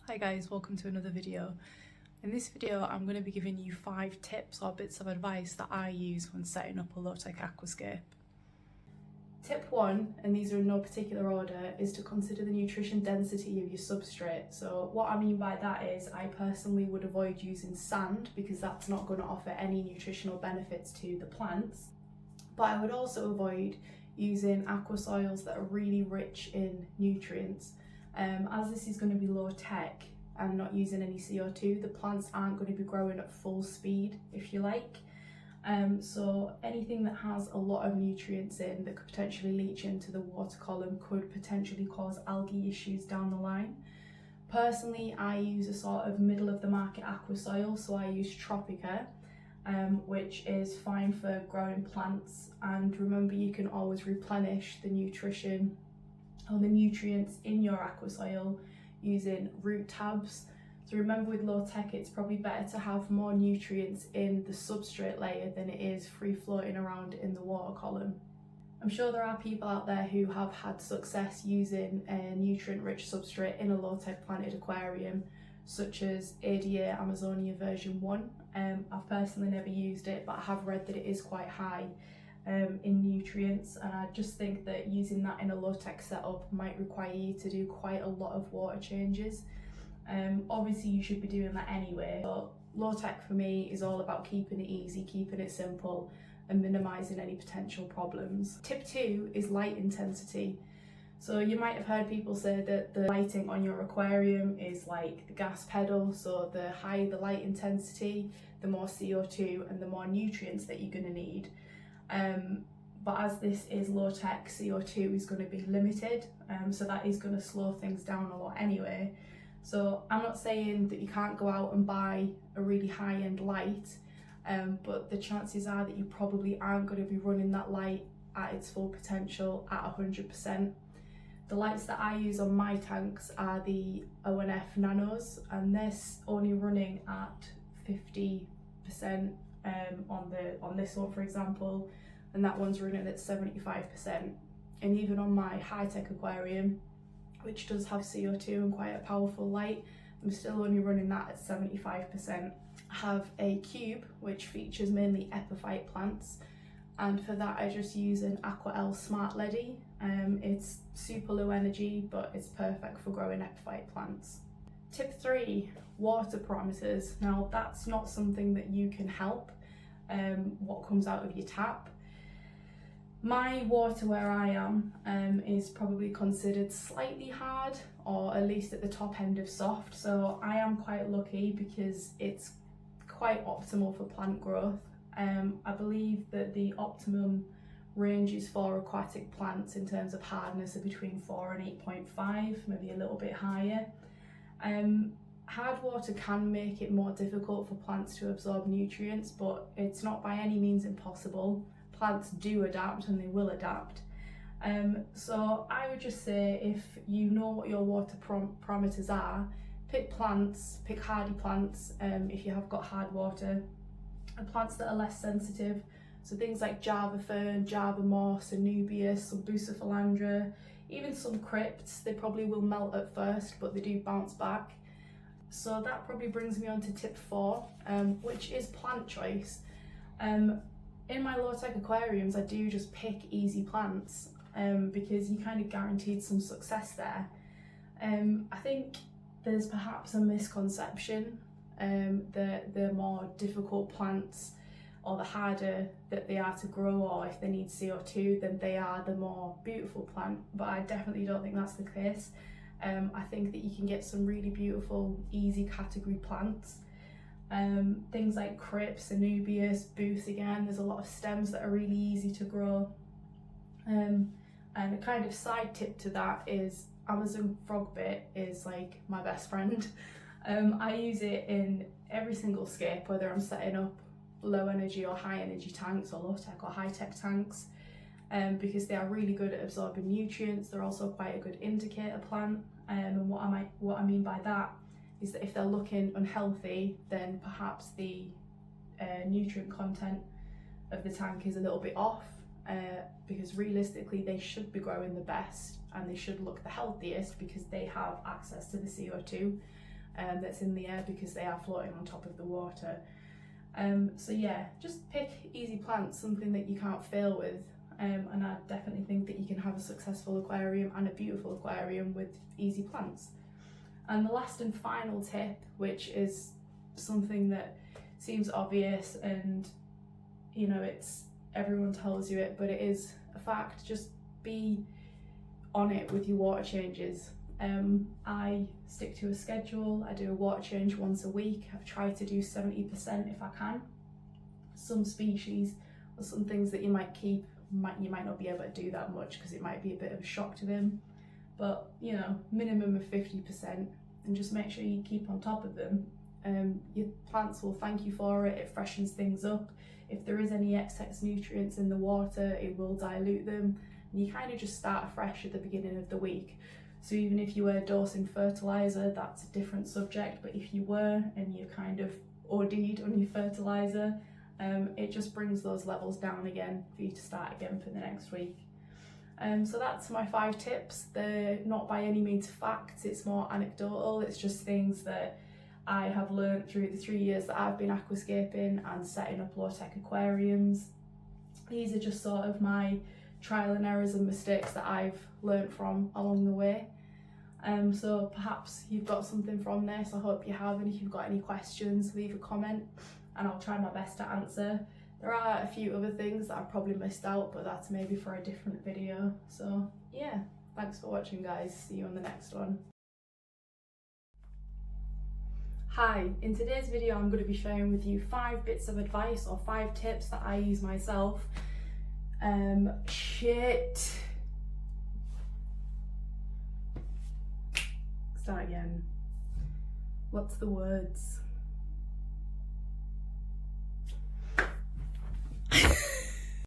Hi guys, welcome to another video. In this video I'm going to be giving you 5 tips or bits of advice that I use when setting up a low-tech aquascape. Tip 1, and these are in no particular order, is to consider the nutrition density of your substrate. So what I mean by that is I personally would avoid using sand because that's not going to offer any nutritional benefits to the plants. But I would also avoid using aqua soils that are really rich in nutrients. As this is going to be low tech and not using any CO2, the plants aren't going to be growing at full speed, if you like. So anything that has a lot of nutrients in that could potentially leach into the water column could potentially cause algae issues down the line. Personally, I use a sort of middle of the market aqua soil, so I use Tropica, which is fine for growing plants. And remember, you can always replenish the nutrition or the nutrients in your aqua soil using root tabs. So remember, with low tech it's probably better to have more nutrients in the substrate layer than it is free floating around in the water column. I'm sure there are people out there who have had success using a nutrient rich substrate in a low tech planted aquarium, such as ADA Amazonia version 1. I've personally never used it, but I have read that it is quite high in nutrients, and I just think that using that in a low tech setup might require you to do quite a lot of water changes. Obviously you should be doing that anyway, but low tech for me is all about keeping it easy, keeping it simple and minimizing any potential problems. Tip 2 is light intensity. So you might have heard people say that the lighting on your aquarium is like the gas pedal, so the higher the light intensity, the more CO2 and the more nutrients that you're going to need. But as this is low tech, CO2 is going to be limited, so that is going to slow things down a lot anyway. So I'm not saying that you can't go out and buy a really high-end light, but the chances are that you probably aren't going to be running that light at its full potential at 100%. The lights that I use on my tanks are the ONF Nanos, and they're only running at 50% on this one, for example, and that one's running at 75%. And even on my high-tech aquarium, which does have CO2 and quite a powerful light, I'm still only running that at 75%. I have a cube which features mainly epiphyte plants, and for that I just use an Aqua Smart LED. It's super low energy, but it's perfect for growing epiphyte plants. Tip 3, water parameters. Now that's not something that you can help, what comes out of your tap. My water where I am is probably considered slightly hard, or at least at the top end of soft, so I am quite lucky because it's quite optimal for plant growth. I believe that the optimum ranges for aquatic plants in terms of hardness are between 4 and 8.5, maybe a little bit higher. Hard water can make it more difficult for plants to absorb nutrients, but it's not by any means impossible. Plants do adapt and they will adapt. So I would just say, if you know what your water parameters are, pick hardy plants if you have got hard water, and plants that are less sensitive. So things like Java fern, Java moss, Anubias, some Buce, even some Crypts. They probably will melt at first, but they do bounce back. So that probably brings me on to tip 4, which is plant choice. In my low-tech aquariums, I do just pick easy plants because you kind of guaranteed some success there. I think there's perhaps a misconception that the more difficult plants, or the harder that they are to grow, or if they need CO2, then they are the more beautiful plant, but I definitely don't think that's the case. I think that you can get some really beautiful, easy category plants. Things like Crypts, Anubias, Buce again, there's a lot of stems that are really easy to grow. And a kind of side tip to that is Amazon frog bait is like my best friend. I use it in every single scape, whether I'm setting up low energy or high energy tanks, or low tech or high tech tanks, because they are really good at absorbing nutrients. They're also quite a good indicator plant, and what I mean by that is that if they're looking unhealthy, then perhaps the nutrient content of the tank is a little bit off, because realistically they should be growing the best and they should look the healthiest because they have access to the CO2. that's in the air because they are floating on top of the water. So yeah, just pick easy plants, something that you can't fail with, and I definitely think that you can have a successful aquarium and a beautiful aquarium with easy plants. And the last and final tip, which is something that seems obvious and you know, it's everyone tells you it, but it is a fact, just be on it with your water changes. I stick to a schedule. I do a water change once a week. I've tried to do 70% if I can. Some species or some things that you might keep, you might not be able to do that much because it might be a bit of a shock to them, but you know, minimum of 50%, and just make sure you keep on top of them. Your plants will thank you for it. It freshens things up. If there is any excess nutrients in the water, it will dilute them. And you kind of just start afresh at the beginning of the week. So even if you were dosing fertiliser, that's a different subject, but if you were and you kind of OD'd on your fertiliser, it just brings those levels down again for you to start again for the next week. So that's my 5 tips. They're not by any means facts, it's more anecdotal. It's just things that I have learned through the 3 years that I've been aquascaping and setting up low-tech aquariums. These are just sort of my trial and errors and mistakes that I've learned from along the way. So perhaps you've got something from this. I hope you have, and if you've got any questions, leave a comment and I'll try my best to answer. There are a few other things that I've probably missed out, but that's maybe for a different video. So yeah, thanks for watching guys, see you on the next one. Hi, in today's video I'm going to be sharing with you 5 bits of advice or 5 tips that I use myself. Start again. What's the words?